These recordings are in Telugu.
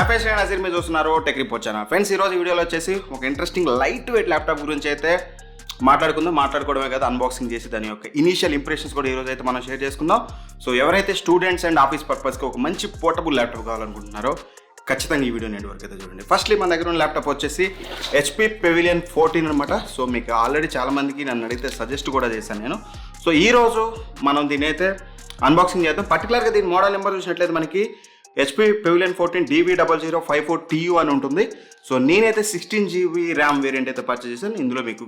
పేరు శ్రీ నజీర్, మీరు చూస్తున్నారు టెక్ రిపోర్ట్ ఛానల్. ఫ్రెండ్స్, ఈరోజు వీడియోలో వచ్చేసి ఒక ఇంట్రెస్టింగ్ లైట్ వెయిట్ ల్యాప్టాప్ గురించి అయితే మాట్లాడుకోవడమే కదా, అన్బాక్సింగ్ చేసి దాని యొక్క ఇనీషియల్ ఇంప్రెషన్స్ కూడా ఈరోజు అయితే మనం షేర్ చేసుకుందాం. సో ఎవరైతే స్టూడెంట్స్ అండ్ ఆఫీస్ పర్పస్కి ఒక మంచి పోర్టబుల్ ల్యాప్టాప్ కావాలనుకుంటున్నారో ఖచ్చితంగా ఈ వీడియో నెట్ వరకు అయితే చూడండి. ఫస్ట్లీ మన దగ్గర ఉన్న ల్యాప్టాప్ వచ్చేసి HP Pavilion 14 అనమాట. సో మీకు ఆల్రెడీ చాలామందికి నన్ను అడిగితే సజెస్ట్ కూడా చేశాను నేను. సో ఈరోజు మనం దీని అయితే అన్బాక్సింగ్ చేద్దాం. పర్టికులర్గా దీని మోడల్ నెంబర్ చూసినట్లయితే మనకి HP Pavilion 14 DB0054TU అని ఉంటుంది. సో నేనైతే 16GB ర్యామ్ వేరియంట్ అయితే పర్చేస్ చేశాను. ఇందులో మీకు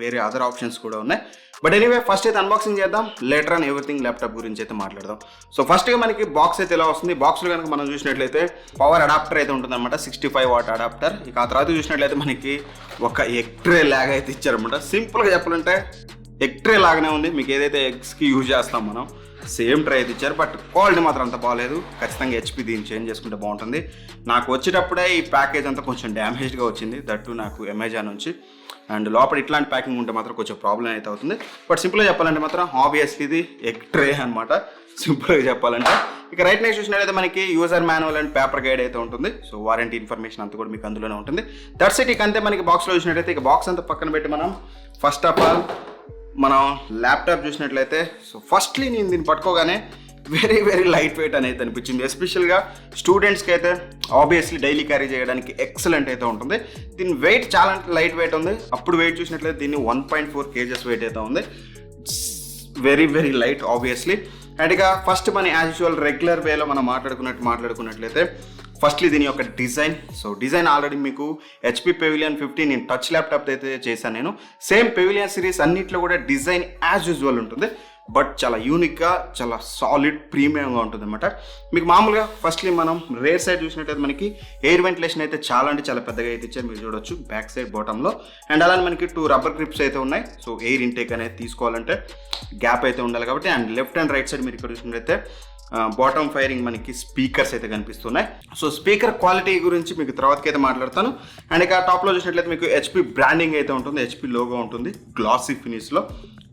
వేరే అదర్ ఆప్షన్స్ కూడా ఉన్నాయి. బట్ ఎనీవే ఫస్ట్ అయితే అన్బాక్సింగ్ చేద్దాం. లేటర్ ఆన్ ఎవ్రీథింగ్ ల్యాప్టాప్ గురించి అయితే మాట్లాడదాం. సో ఫస్ట్గా మనకి బాక్స్ అయితే ఎలా వస్తుంది. బాక్స్లో కనుక మనం చూసినట్లయితే పవర్ అడాప్టర్ అయితే ఉంటుంది అనమాట, 65 వాట్ అడాప్టర్. ఇక ఆ తర్వాత చూసినట్లయితే మనకి ఒక ఎగ్ ట్రే లాగా అయితే ఇచ్చారనమాట. సింపుల్గా చెప్పాలంటే ఎగ్ ట్రే లాగానే ఉంది. మీకు ఏదైతే ఎగ్స్కి యూజ్ చేస్తాం మనం సేమ్ ట్రే అయితే ఇచ్చారు. బట్ క్వాలిటీ మాత్రం అంత బాగాలేదు. ఖచ్చితంగా HP దీన్ని చేంజ్ చేసుకుంటే బాగుంటుంది. నాకు వచ్చేటప్పుడే ఈ ప్యాకేజ్ అంతా కొంచెం డ్యామేజ్గా వచ్చింది, దట్టు నాకు అమెజాన్ నుంచి. అండ్ లోపల ఇట్లాంటి ప్యాకింగ్ ఉంటే మాత్రం కొంచెం ప్రాబ్లం అయితే అవుతుంది. బట్ సింపుల్గా చెప్పాలంటే మాత్రం ఆబ్వియస్లీ ఇది ఎగ్ ట్రే అనమాట, సింపుల్గా చెప్పాలంటే. ఇక రైట్ నెక్స్ట్ చూసినట్లయితే మనకి user manual and paper guide అయితే ఉంటుంది. సో వారంటీ ఇన్ఫర్మేషన్ అంతా కూడా మీకు అందులోనే ఉంటుంది. That's it. ఇక అంతే మనకి బాక్స్లో చూసినట్లయితే ఇక బాక్స్ అంతా పక్కన పెట్టి మనం ఫస్ట్ ఆఫ్ ఆల్ మనం ల్యాప్టాప్ చూసినట్లయితే సో ఫస్ట్లీ నేను దీన్ని పట్టుకోగానే వెరీ లైట్ వెయిట్ అనేది అనిపించింది. ఎస్పెషల్గా స్టూడెంట్స్కి అయితే ఆబ్వియస్లీ డైలీ క్యారీ చేయడానికి ఎక్సలెంట్ అయితే ఉంటుంది. దీని వెయిట్ చాలా లైట్ వెయిట్ ఉంది. అప్పుడు వెయిట్ చూసినట్లయితే దీన్ని 1.4 kgs వెయిట్ అయితే ఉంది. Very light obviously. అండ్ ఇక ఫస్ట్ మన యాజ్ యూజువల్ రెగ్యులర్ వేలో మనం మాట్లాడుకున్నట్లయితే ఫస్ట్లీ దీని యొక్క డిజైన్. సో డిజైన్ ఆల్రెడీ మీకు HP Pavilion 15 నేను టచ్ ల్యాప్టాప్ అయితే చేశాను నేను. సేమ్ పెవిలియన్ సిరీస్ అన్నింటిలో కూడా డిజైన్ యాజ్ యూజువల్ ఉంటుంది. బట్ చాలా యూనిక్గా, చాలా సాలిడ్ ప్రీమియంగా ఉంటుంది అనమాట. మీకు మామూలుగా ఫస్ట్లీ మనం రేర్ సైడ్ చూసినట్టయితే మనకి ఎయిర్ వెంటిలేషన్ అయితే చాలా అంటే చాలా పెద్దగా అయితే ఇచ్చారు, మీరు చూడొచ్చు బ్యాక్ సైడ్ బాటంలో. అండ్ అలానే మనకి 2 రబ్బర్ గ్రిప్స్ అయితే ఉన్నాయి. సో ఎయిర్ ఇంటేక్ అనేది తీసుకోవాలంటే గ్యాప్ అయితే ఉండాలి కాబట్టి. And left and right side మీరు ఇక్కడ చూసినట్టయితే బాటమ్ ఫైరింగ్ మనకి స్పీకర్స్ అయితే కనిపిస్తున్నాయి. సో స్పీకర్ క్వాలిటీ గురించి మీకు తర్వాతకి అయితే మాట్లాడతాను. అండ్ ఇక టాప్లో చూసినట్లయితే మీకు HP బ్రాండింగ్ అయితే ఉంటుంది, HP లోగో ఉంటుంది గ్లాసీ ఫినిష్లో,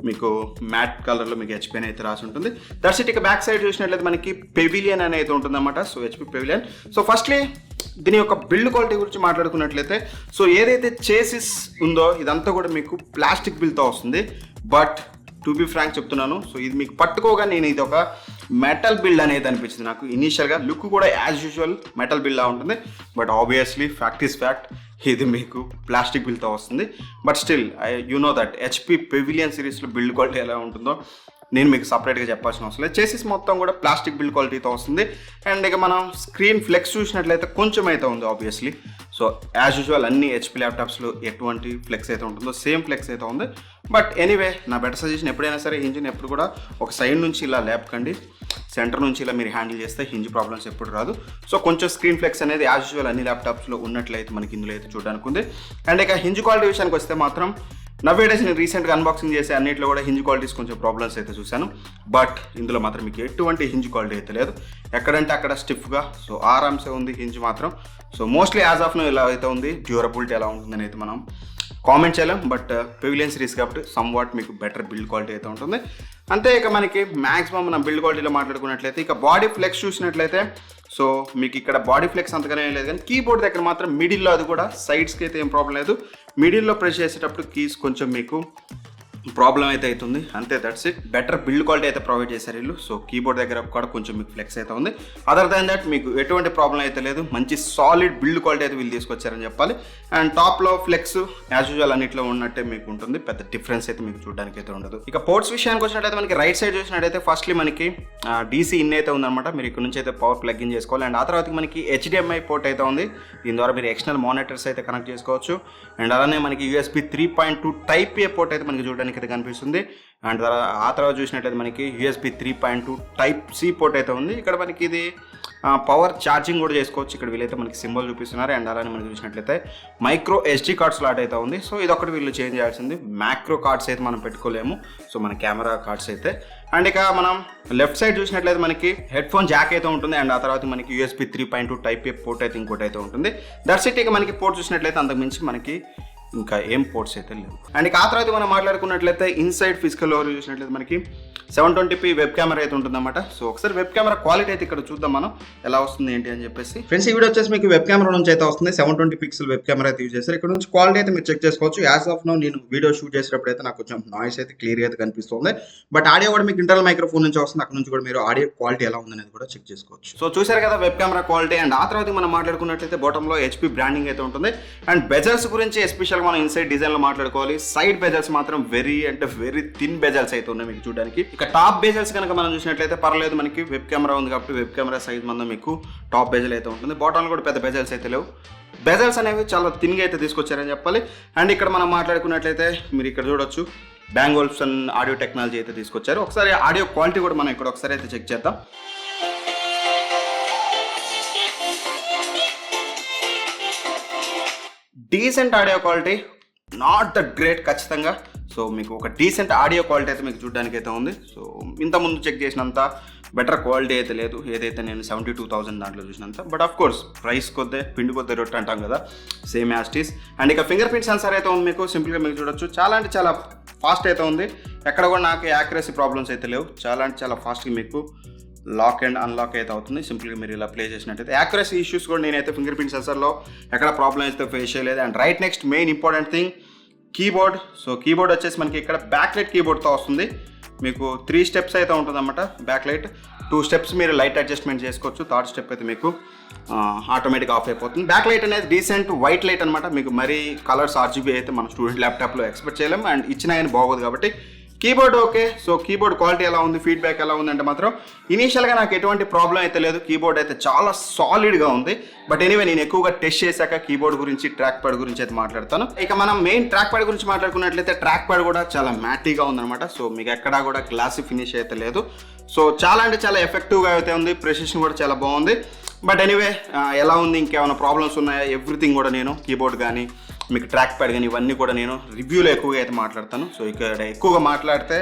మీకు మ్యాట్ కలర్లో మీకు HP అని అయితే రాసి ఉంటుంది. That's it. ఇక బ్యాక్ సైడ్ చూసినట్లయితే మనకి పెవిలియన్ అని అయితే ఉంటుంది అనమాట. So HP Pavilion. So firstly దీని యొక్క బిల్డ్ క్వాలిటీ గురించి మాట్లాడుకున్నట్లయితే సో ఏదైతే చేసిస్ ఉందో ఇదంతా కూడా మీకు ప్లాస్టిక్ బిల్డ్తో వస్తుంది. బట్ టు బి ఫ్రాంక్ చెప్తున్నాను, సో ఇది మీకు పట్టుకోగా నేను ఇది ఒక మెటల్ బిల్డ్ అనేది అనిపించింది నాకు. ఇనీషియల్గా లుక్ కూడా యాజ్ యూజువల్ మెటల్ బిల్డ్లా ఉంటుంది. But obviously fact is fact, ఇది మీకు ప్లాస్టిక్ బిల్డ్తో వస్తుంది. But still you know that HP Pavilion సిరీస్లో బిల్డ్ క్వాలిటీ ఎలా ఉంటుందో నేను మీకు సపరేట్గా చెప్పాల్సిన అవసరం లేదు. చేసేసి మొత్తం కూడా ప్లాస్టిక్ బిల్డ్ క్వాలిటీతో వస్తుంది. అండ్ ఇక మనం స్క్రీన్ ఫ్లెక్స్ చూసినట్లయితే కొంచెం అయితే ఉంది ఆబ్వియస్లీ. సో యాజ్ యూజువల్ అన్ని HP ల్యాప్టాప్స్లో ఎటువంటి ఫ్లెక్స్ అయితే ఉంటుందో సేమ్ ఫ్లెక్స్ అయితే ఉంది. బట్ ఎనీవే నా బెటర్ సజెషన్ ఎప్పుడైనా సరే హింజ్ని ఎప్పుడు కూడా ఒక సైడ్ నుంచి ఇలా లేపకండి, సెంటర్ నుంచి ఇలా మీరు హ్యాండిల్ చేస్తే హింజ్ ప్రాబ్లమ్స్ ఎప్పుడు రాదు. సో కొంచెం స్క్రీన్ ఫ్లెక్స్ అనేది యాజ్ యూజువల్ అన్ని ల్యాప్టాప్స్లో ఉన్నట్లయితే మనకి ఇందులో అయితే చూడడానికి ఉంది. అండ్ ఇక హింజ్ క్వాలిటీ విషయానికి వస్తే మాత్రం నవ్వేడేస్ నేను రీసెంట్గా అన్బాక్సింగ్ చేసే అన్నింటిలో కూడా హింజ్ క్వాలిటీస్ కొంచెం ప్రాబ్లమ్స్ అయితే చూశాను. బట్ ఇందులో మాత్రం మీకు ఎటువంటి హింజ్ క్వాలిటీ అయితే లేదు, ఎక్కడంటే అక్కడ స్టిఫ్గా. సో ఆరామ్సే ఉంది హింజ్ మాత్రం. So mostly as of now ఇలా అయితే ఉంది. డ్యూరబిలిటీ ఎలా ఉంటుందని అయితే మనం కామెంట్ చేయలేం. బట్ పెవిలియన్ సిరీస్ కాబట్టి సమ్ వాట్ మీకు బెటర్ బిల్డ్ క్వాలిటీ అయితే ఉంటుంది. అంతే. ఇక మనకి మ్యాక్సిమం మనం బిల్డ్ క్వాలిటీలో మాట్లాడుకున్నట్లయితే ఇక బాడీ ఫ్లెక్స్ చూసినట్లయితే సో మీకు ఇక్కడ బాడీ ఫ్లెక్స్ అంతగానే లేదు, కానీ కీబోర్డ్ దగ్గర మాత్రం మిడిల్లో అది కూడా సైడ్స్కి అయితే ఏం ప్రాబ్లం లేదు. మిడిల్లో ప్రెస్ చేసేటప్పుడు కీస్ కొంచెం మీకు ప్రాబ్లం అయితే అవుతుంది. అంతే, that's it. Better build quality అయితే ప్రొవైడ్ చేశారు వీళ్ళు. సో కీబోర్డ్ దగ్గర కూడా కొంచెం మీకు ఫ్లెక్స్ అయితే ఉంది. అదర్ దాన్ దట్ మీకు ఎటువంటి ప్రాబ్లం అయితే లేదు. మంచి సాలిడ్ బిల్డ్ క్వాలిటీ అయితే వీళ్ళు తీసుకొచ్చారని చెప్పాలి. అండ్ టాప్లో ఫ్లెక్స్ యాజ్ యూజువల్ అన్నింటిలో ఉన్నట్టే మీకు ఉంటుంది, పెద్ద డిఫరెన్స్ అయితే మీకు చూడడానికి అయితే ఉండదు. ఇక పోర్ట్స్ విషయానికి వచ్చినట్టయితే మనకి రైట్ సైడ్ చూసినట్టయితే ఫస్ట్లీ మనకి DC ఇన్ అయితే ఉందన్నమాట. మీరు ఇక్కడ నుంచి అయితే పవర్ ప్లగ్ ఇన్ చేసుకోవాలి. అండ్ ఆ తర్వాత మనకి HDMI పోర్ట్ అయితే ఉంది. దీని ద్వారా మీరు ఎక్స్టర్నల్ మానిటర్స్ అయితే కనెక్ట్ చేసుకోవచ్చు. అండ్ అలానే మనకి USB 3.2 Type A పోర్ట్ అయితే మనకి చూడడానికి అయితే కనిపిస్తుంది. అండ్ ఆ తర్వాత చూసినట్లయితే మనకి USB 3.2 Type C పోర్ట్ అయితే ఉంది. ఇక్కడ మనకి ఇది పవర్ ఛార్జింగ్ కూడా చేసుకోవచ్చు. ఇక్కడ వీళ్ళైతే మనకి సింబల్ చూపిస్తున్నారు. అండ్ అలానే మనం చూసినట్లయితే మైక్రో SD కార్డ్ స్లాట్ అయితే ఉంది. సో ఇది ఒకటి వీళ్ళు చేంజ్ చేయాల్సింది. మ్యాక్రో కార్డ్స్ అయితే మనం పెట్టుకోలేము, సో మన కెమెరా కార్డ్స్ అయితే. అండ్ ఇక మనం లెఫ్ట్ సైడ్ చూసినట్లయితే మనకి హెడ్ ఫోన్ జాక్ అయితే ఉంటుంది. అండ్ ఆ తర్వాత మనకి USB 3.2 Type A పోర్ట్ అయితే ఇంకోటి అయితే ఉంటుంది. That's it. ఇక మనకి పోర్ట్ చూసినట్లయితే అంతకుమించి మనకి ఇంకా ఏం పోర్ట్స్ అయితే లేవు. అండ్ ఇక ఆ తర్వాత మనం మాట్లాడుకున్నట్లయితే ఇన్సైడ్ ఫిజికల్ ఓవర్ చూసినట్లయితే మనకి 720p వెబ్ కెమెరా అయితే ఉంటుందన్నమాట. సో ఒకసారి వెబ్ కెమెరా క్వాలిటీ అయితే ఇక్కడ చూద్దాం మనం ఎలా వస్తుంది ఏంటి అని చెప్పేసి. ఫ్రెండ్స్ ఈ వీడియో వచ్చేసి మీకు వెబ్ కెమెరా నుంచి అయితే వస్తుంది. 720 పిక్సెల్ వెబ్ కెమెరా అయితే యూజ్ చేస్తారు. ఇక్కడ నుంచి క్వాలిటీ అయితే మీరు చెక్ చేసుకోవచ్చు. యాజ్ ఆఫ్ నో నేను వీడియో షూట్ చేసేటప్పుడు అయితే నాకు కొంచెం నాయిస్ అయితే క్లియర్గా అయితే కనిపిస్తుంది. బట్ ఆడియో కూడా మీకు ఇంటర్నల్ మైక్రోఫోన్ నుంచి వస్తుంది. అక్కడ నుంచి కూడా మీరు ఆడియో క్వాలిటీ ఎలా ఉందనేది కూడా చెక్ చేసుకోవచ్చు. సో చూసారు కదా వెబ్ కెమెరా క్వాలిటీ. అండ్ ఆ తర్వాత మనం మాట్లాడుకున్నట్లయితే బాటంలో HP బ్రాండింగ్ అయితే ఉంటుంది. అండ్ బెజల్స్ గురించి ఎస్పెషల్ మనం ఇన్సైడ్ డిజైన్లో మాట్లాడుకోవాలి. సైడ్ బెజల్స్ మాత్రం వెరీ థిన్ బెజల్స్ అయితే ఉన్నాయి మీకు చూడడానికి. ఇక టాప్ బెజల్స్ కనుక మనం చూసినట్లయితే పర్లేదు, మనకి వెబ్ కెమెరా ఉంది కాబట్టి వెబ్ కెమెరా సైజ్ మనం మీకు టాప్ బెజల్ అయితే ఉంటుంది. బాటంలో కూడా పెద్ద బెజల్స్ అయితే లేవు. బెజల్స్ అనేవి చాలా థిన్గా అయితే తీసుకొచ్చారని చెప్పాలి. అండ్ ఇక్కడ మనం మాట్లాడుకున్నట్లయితే మీరు ఇక్కడ చూడొచ్చు బ్యాంగ్ ఓల్ఫ్సన్ ఆడియో టెక్నాలజీ అయితే తీసుకొచ్చారు. ఒకసారి ఆడియో క్వాలిటీ కూడా మనం ఇక్కడ ఒకసారి అయితే చెక్ చేద్దాం. Decent audio quality, not that great ఖచ్చితంగా. సో మీకు ఒక డీసెంట్ ఆడియో క్వాలిటీ అయితే మీకు చూడడానికి అయితే ఉంది. సో ఇంతకుముందు చెక్ చేసినంత బెటర్ క్వాలిటీ అయితే లేదు, ఏదైతే నేను 72,000 దాంట్లో చూసినంత. బట్ ఆఫ్ కోర్స్ ప్రైస్ కొద్దే పిండి కొద్దే రొట్టె అంటాం కదా, సేమ్ యాస్టీస్. అండ్ ఇక ఫింగర్ ప్రింట్ సెన్సార్ అయితే ఉంది మీకు. సింపుల్గా మీకు చూడొచ్చు, చాలా అంటే చాలా ఫాస్ట్ అయితే ఉంది. ఎక్కడ కూడా నాకు యాక్యురసీ ప్రాబ్లమ్స్ అయితే లేవు. చాలా అంటే చాలా ఫాస్ట్గా మీకు లాక్ అండ్ అన్లాక్ అయితే అవుతుంది. సింపుల్గా మీరు ఇలా ప్లే చేసినట్టయితే. యాక్యురసీ ఇష్యూస్ కూడా నేనైతే ఫింగర్ ప్రింట్ సెన్సర్లో ఎక్కడ ప్రాబ్లమ్ అయితే ఫేస్ చేయలేదు. And right next main important thing keyboard. So keyboard వచ్చేసి మనకి ఇక్కడ బ్యాక్ లైట్ కీబోర్డ్తో వస్తుంది. మీకు 3 స్టెప్స్ అయితే ఉంటుందన్నమాట బ్యాక్ లైట్. 2 స్టెప్స్ మీరు లైట్ అడ్జస్ట్మెంట్ చేసుకోవచ్చు. 3rd స్టెప్ అయితే మీకు ఆటోమేటిక్గా ఆఫ్ అయిపోతుంది. బ్యాక్ లైట్ అనేది డీసెంట్ వైట్ లైట్ అనమాట. మీకు మరీ కలర్స్ RGB అయితే మన స్టూడెంట్ ల్యాప్టాప్లో ఎక్స్పెక్ట్ చేయలేం. అండ్ ఇచ్చిన ఆయన బాగోదు కాబట్టి keyboard okay. So keyboard quality ఎలా ఉంది, ఫీడ్బ్యాక్ ఎలా ఉంది అంటే మాత్రం ఇనీషియల్గా నాకు ఎటువంటి ప్రాబ్లం అయితే లేదు. కీబోర్డ్ అయితే చాలా సాలిడ్గా ఉంది. బట్ ఎనీవే నేను ఎక్కువగా టెస్ట్ చేశాక కీబోర్డ్ గురించి, ట్రాక్ ప్యాడ్ గురించి అయితే మాట్లాడతాను. ఇక మనం మెయిన్ ట్రాక్ ప్యాడ్ గురించి మాట్లాడుకున్నట్లయితే ట్రాక్ ప్యాడ్ కూడా చాలా మ్యాటీగా ఉందన్నమాట. సో మీకు ఎక్కడా కూడా గ్లాసీ ఫినిష్ అయితే లేదు. సో చాలా అంటే చాలా ఎఫెక్టివ్గా అయితే ఉంది. ప్రెసిషన్ కూడా చాలా బాగుంది. బట్ ఎనీవే ఎలా ఉంది, ఇంకేమైనా ప్రాబ్లమ్స్ ఉన్నాయా, ఎవ్రీథింగ్ కూడా నేను కీబోర్డ్ కానీ మీకు ట్రాక్ ప్యాడ్ కానీ ఇవన్నీ కూడా నేను రివ్యూలో ఎక్కువగా అయితే మాట్లాడతాను. సో ఇక్కడ ఎక్కువగా మాట్లాడితే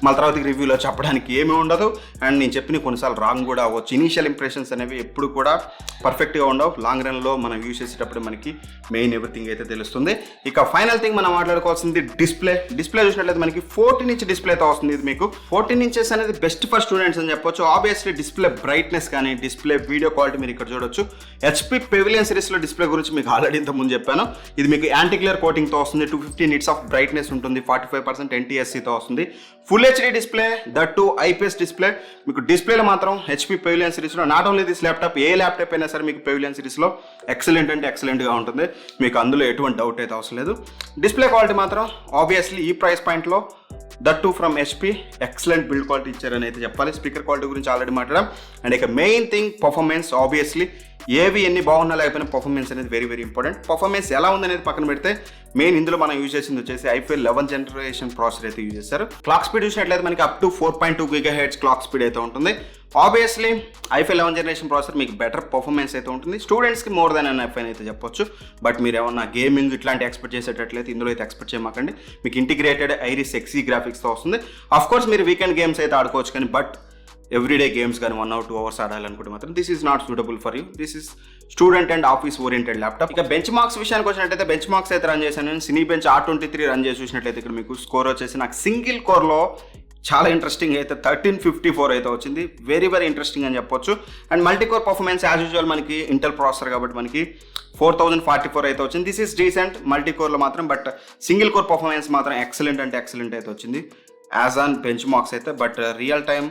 మళ్ళీ తర్వాత రివ్యూలో చెప్పడానికి ఏమీ ఉండదు. అండ్ నేను చెప్పిన కొన్నిసార్లు రాంగ్ కూడా అవ్వచ్చు. ఇనీషియల్ ఇంప్రెషన్స్ అనేవి ఎప్పుడు కూడా పర్ఫెక్ట్గా ఉండవు. లాంగ్ రన్లో మనం యూజ్ చేసేటప్పుడు మనకి మెయిన్ ఎవ్రీథింగ్ అయితే తెలుస్తుంది. ఇక ఫైనల్ థింగ్ మనం మాట్లాడుకోవాల్సింది డిస్ప్లే. డిస్ప్లే చూసినట్లయితే మనకి 14 ఇంచ్ డిస్ప్లేతో వస్తుంది. ఇది మీకు 14 ఇంచెస్ అనేది బెస్ట్ ఫర్ స్టూడెంట్స్ అని చెప్పొచ్చు. ఆబ్వియస్లీ డిస్ప్లే బ్రైట్నెస్ కానీ డిస్ప్లే వీడియో క్వాలిటీ మీరు ఇక్కడ చూడొచ్చు. HP పెవిలియన్ సిరీస్లో డిస్ప్లే గురించి మీకు ఆల్రెడీ ఇంత ముందు చెప్పాను. ఇది మీకు యాంటీ గ్లేర్ కోటింగ్తో వస్తుంది. 250 నిట్స్ ఆఫ్ బ్రైట్నెస్ ఉంటుంది. 45% NTSCతో వస్తుంది. Full HD display, that to IPS display. మీకు డిస్ప్లేలో మాత్రం HP పెవిలియన్ సిరీస్లో not only this laptop, A laptop అయినా సరే మీకు పెవిలియన్ సిరీస్లో ఎక్సలెంట్ అంటే ఎక్సలెంట్గా ఉంటుంది. మీకు అందులో ఎటువంటి డౌట్ అయితే అవసరం లేదు. డిస్ప్లే క్వాలిటీ మాత్రం ఆబ్వియస్లీ ఈ ప్రైస్ పాయింట్లో that to from HP excellent build quality ఇచ్చారని అయితే చెప్పాలి. స్పీకర్ క్వాలిటీ గురించి ఆల్రెడీ మాట్లాడాం. అండ్ ఇక మెయిన్ థింగ్ పర్ఫార్మెన్స్. ఆబ్వియస్లీ ఏవి ఎన్ని బాగున్నా లేకపోయినా పర్ఫార్మెన్స్ అనేది వెరీ ఇంపార్టెంట్. పర్ఫార్మెన్స్ ఎలా ఉందనేది పక్కన పెడితే మెయిన్ ఇందులో మనం యూజ్ చేసింది వచ్చేసి i5 11th జనరేషన్ ప్రాసెసర్ అయితే యూజ్ చేస్తారు. క్లాక్ స్పీడ్ చూసినట్లయితే మనకి up to 4.2 GHz clock speed అయితే ఉంటుంది. Obviously i5 11th generation processor మీకు బెటర్ పర్ఫార్మెన్స్ అయితే ఉంటుంది. స్టూడెంట్స్కి మోర్ దాన్ ఎన్ i5 అయితే చెప్పొచ్చు. బట్ మీరు ఏమన్నా గేమింగ్ ఇట్లాంటి ఎక్స్పెక్ట్ చేసేటట్లయితే ఇందులో అయితే ఎక్స్పెక్ట్ చేయమాకండి. మీకు ఇంటిగ్రేటెడ్ ఐరిస్ XE గ్రాఫిక్స్తో వస్తుంది. ఆఫ్ కోర్స్ మీరు వీకెండ్ గేమ్స్ అయితే ఆడుకోవచ్చు, కానీ బట్ ఎవ్రీడే గేమ్స్ కానీ 1 or 2 hours ఆడాలనుకుంటే మాత్రం this is not suitable for you. This is student and office oriented laptop. ఇక బెంచ్ మార్క్స్ విషయానికి వచ్చినట్లయితే బెంచ్ మార్క్స్ అయితే రన్ చేశాను నేను. సినీ బెంచ్ R23 రన్ చేసి చూసినట్లయితే ఇక్కడ మీకు స్కోర్ వచ్చేసి నాకు సింగిల్ కోర్లో చాలా ఇంట్రెస్టింగ్ అయితే 1354 అయితే వచ్చింది. వెరీ ఇంట్రెస్టింగ్ అని చెప్పొచ్చు. And multi core performance as usual మనకి ఇంటెల్ ప్రాసెసర్ కాబట్టి మనకి 4044 అయితే వచ్చింది. దిస్ ఈస్ డీసెంట్ మల్టీ కోర్లో మాత్రం. బట్ సింగిల్ కోర్ పర్ఫార్మెన్స్ మాత్రం ఎక్సలెంట్ అంటే ఎక్సలెంట్ అయితే వచ్చింది యాజ్ ఆన్ బెంచ్ మార్క్స్ అయితే. బట్ రియల్ టైమ్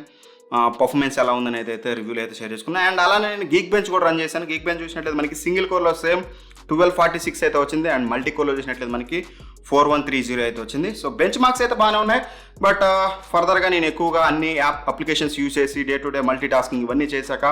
పర్ఫార్మెన్స్ ఎలా ఉందని అయితే రివ్యూలో అయితే షేర్ చేసుకున్నాను. అండ్ అలానే నేను గీక్ బెంచ్ కూడా రన్ చేశాను. గీక్ బెంచ్ చూసినట్లయితే మనకి సింగిల్ కోర్లో సేమ్ 1246 అయితే వచ్చింది. అండ్ మల్టీ కోర్లో చూసినట్లయితే మనకి 4130 అయితే వచ్చింది. సో బెంచ్ మార్క్స్ అయితే బాగానే ఉన్నాయి. బట్ ఫర్దర్గా నేను ఎక్కువగా అన్ని అప్లికేషన్స్ యూజ్ చేసి day to day multi tasking ఇవన్నీ చేశాక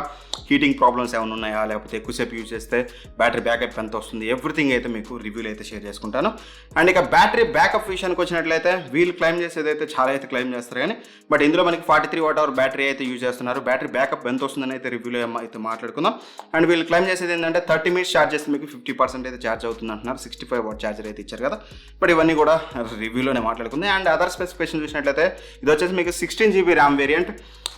హీటింగ్ ప్రాబ్లమ్స్ ఏమైనా ఉన్నాయా, లేకపోతే ఎక్కువసేపు యూజ్ చేస్తే బ్యాటరీ బ్యాకప్ ఎంత వస్తుంది, ఎవ్రీథింగ్ అయితే మీకు రివ్యూలో అయితే షేర్ చేసుకుంటాను. అండ్ ఇక బ్యాటరీ బ్యాకప్ విషయానికి వచ్చినట్లయితే వీళ్ళు క్లైమ్ చేసేది అయితే చాలా అయితే క్లైమ్ చేస్తారు, కానీ బట్ ఇందులో మనకి 43 Wh బ్యాటరీ అయితే యూజ్ చేస్తున్నారు. బ్యాటరీ బ్యాకప్ ఎంత వస్తుందని అయితే రివ్యూలో అయితే మాట్లాడుకుందాం. అండ్ వీళ్ళు క్లైమ్ చేసేది ఏంటంటే 30 minutes ఛార్జ్ చేస్తే మీకు 50% అయితే ఛార్జ్ అవుతుంది అంటున్నారు. 65 Watt ఛార్జర్ అయితే ఇచ్చారు కదా. బట్ ఇవన్నీ కూడా రివ్యూలోనే మాట్లాడుకుంది. అండ్ అదర్ స్పెసిఫికేషన్ చూసినట్లయితే ఇది వచ్చేసి మీకు 16 GB ర్యామ్ వేరియంట్.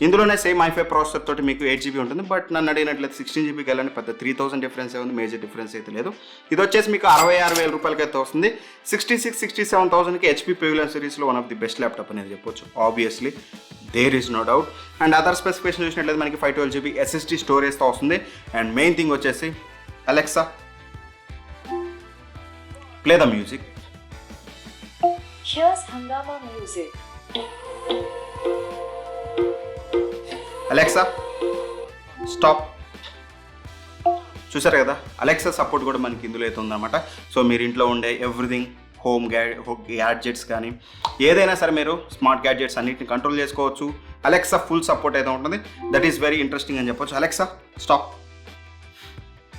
ఇందులోనే సేమ్ i5 ప్రాసెసర్ తోటి మీకు 8GB ఉంటుంది. బట్ నన్ను అడిగినట్లయితే 16GB వెళ్ళండి, పెద్ద 3000 డిఫరెన్స్ ఉంది, మేజర్ డిఫరెన్స్ అయితే లేదు. ఇది వచ్చేసి మీకు 66,000 రూపాయలకి అయితే వస్తుంది. 66,000-67,000కి HP Pavilion సిరీస్లో one of the best laptop అనేది చెప్పొచ్చు. Obviously there is no doubt. And other specification చూసినట్లయితే మనకి 512GB SSD స్టోరేజ్తో వస్తుంది. అండ్ మెయిన్ థింగ్ వచ్చేసి Alexa play the music. Here's Hangama music. Alexa stop. చూసారు కదా, అలెక్సా సపోర్ట్ కూడా మనకి ఇందులో అయితే ఉందన్నమాట. సో మీరు ఇంట్లో ఉండే ఎవ్రీథింగ్ హోమ్ గ్యాడ్జెట్స్ కానీ ఏదైనా సరే మీరు స్మార్ట్ గ్యాడ్జెట్స్ అన్నిటిని కంట్రోల్ చేసుకోవచ్చు. అలెక్సా ఫుల్ సపోర్ట్ అయితే ఉంటుంది. దట్ ఈస్ వెరీ ఇంట్రెస్టింగ్ అని చెప్పొచ్చు. Alexa stop.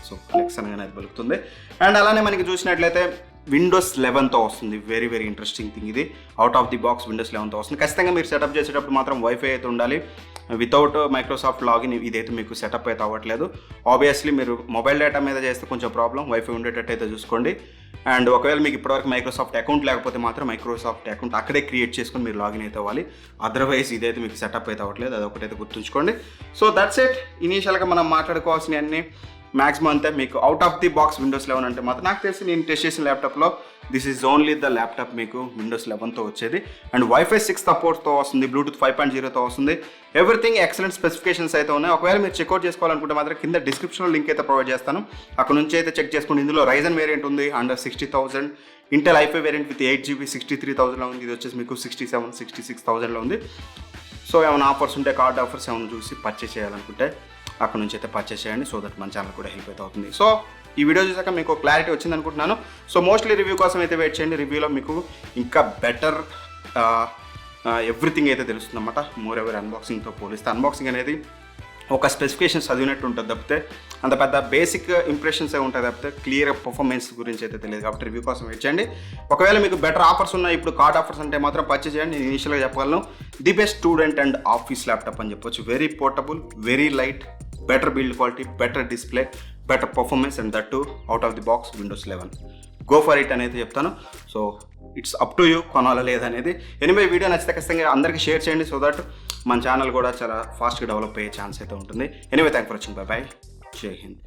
సో అలెక్సా అనేది పలుకుతుంది. అండ్ అలానే మనకి చూసినట్లయితే Windows 11తో వస్తుంది. వెరీ వెరీ ఇంట్రెస్టింగ్ థింగ్ ఇది. Out of the box Windows 11తో వస్తుంది. ఖచ్చితంగా మీరు సెటప్ చేసేటప్పుడు మాత్రం వైఫై అయితే ఉండాలి. వితౌట్ మైక్రోసాఫ్ట్ లాగిన్ ఇదైతే మీకు సెటప్ అయితే అవ్వట్లేదు. ఆబ్వియస్లీ మీరు మొబైల్ డేటా మీద చేస్తే కొంచెం ప్రాబ్లం, వైఫై ఉండేటట్టు అయితే చూసుకోండి. అండ్ ఒకవేళ మీకు ఇప్పటివరకు మైక్రోసాఫ్ట్ అకౌంట్ లేకపోతే మాత్రం మైక్రోసాఫ్ట్ అకౌంట్ అక్కడే క్రియేట్ చేసుకొని మీరు లాగిన్ అయితే అవ్వాలి. అదర్వైజ్ ఇదైతే మీకు సెటప్ అయితే అవ్వట్లేదు, అదొకటైతే గుర్తుంచుకోండి. So that's it. ఇనీషియల్గా మనం మాట్లాడుకోవాల్సిన అన్ని మ్యాక్సిమం అంతే. మీకు out of the box Windows 11 అంటే మాత్రం నాకు తెలిసి నేను టెస్ట్ చేసిన ల్యాప్టాప్లో this is only the laptop మీకు Windows 11తో వచ్చేది. అండ్ Wi-Fi 6 సపోర్ట్తో వస్తుంది, బ్లూటూత్ 5.0తో వస్తుంది. ఎవ్రీథింగ్ ఎక్సలెంట్ స్పెసిఫికేషన్స్ అయితే ఉన్నాయి. ఒకవేళ మీరు చెక్అవుట్ చేసుకోవాలనుకుంటే మాత్రం కింద డిస్క్రిప్షన్లో లింక్ అయితే ప్రొవైడ్ చేస్తాను, అక్కడ నుంచి అయితే చెక్ చేసుకోండి. ఇందులో Ryzen వేరియంట్ ఉంది under 60,000, Intel i5 variant with 8GB 63,000లో ఉంది. ఇది వచ్చేసి మీకు 67-66,000లో ఉంది. సో ఏమైనా ఆఫర్స్ ఉంటే కార్డ్ ఆఫర్స్ ఏమైనా చూసి పర్చేస్ చేయాలనుకుంటే అక్కడ నుంచి అయితే పర్చేస్ చేయండి. సో దట్ మన ఛానల్ కూడా హెల్ప్ అయితే అవుతుంది. సో ఈ వీడియో చూసాక మీకు క్లారిటీ వచ్చింది అనుకుంటున్నాను. సో మోస్ట్లీ రివ్యూ కోసం అయితే వెయిట్ చేయండి. రివ్యూలో మీకు ఇంకా బెటర్ ఎవ్రీథింగ్ అయితే తెలుస్తుంది అన్నమాట. మోర్ ఎవర్ అన్బాక్సింగ్తో పోలిస్తే అన్బాక్సింగ్ అనేది ఒక స్పెసిఫికేషన్ చదివినట్టు ఉంటుంది తప్పితే అంత పెద్ద బేసిక్ ఇంప్రెషన్స్ ఉంటాయి తప్పితే క్లియర్ పర్ఫార్మెన్స్ గురించి అయితే తెలియదు. కాబట్టి రివ్యూ కోసం వెయిట్ చేయండి. ఒకవేళ మీకు బెటర్ ఆఫర్స్ ఉన్నాయి, ఇప్పుడు కార్డ్ ఆఫర్స్ అంటే మాత్రం పర్చేస్ చేయండి. నేను ఇనిషియల్గా చెప్పగలను the best student and office laptop అని చెప్పొచ్చు. Very portable, very light, better build quality, better display, better performance and that to out of the box Windows 11. Go for it అనేది చెప్తాను. So it's up to you కొనాలా లేదనేది. ఎనీవే వీడియో నచ్చితే ఖచ్చితంగా అందరికీ షేర్ చేయండి సో దట్ మన ఛానల్ కూడా చాలా ఫాస్ట్గా డెవలప్ అయ్యే ఛాన్స్ అయితే ఉంటుంది. Anyway thank for watching. By by. జై హింద్.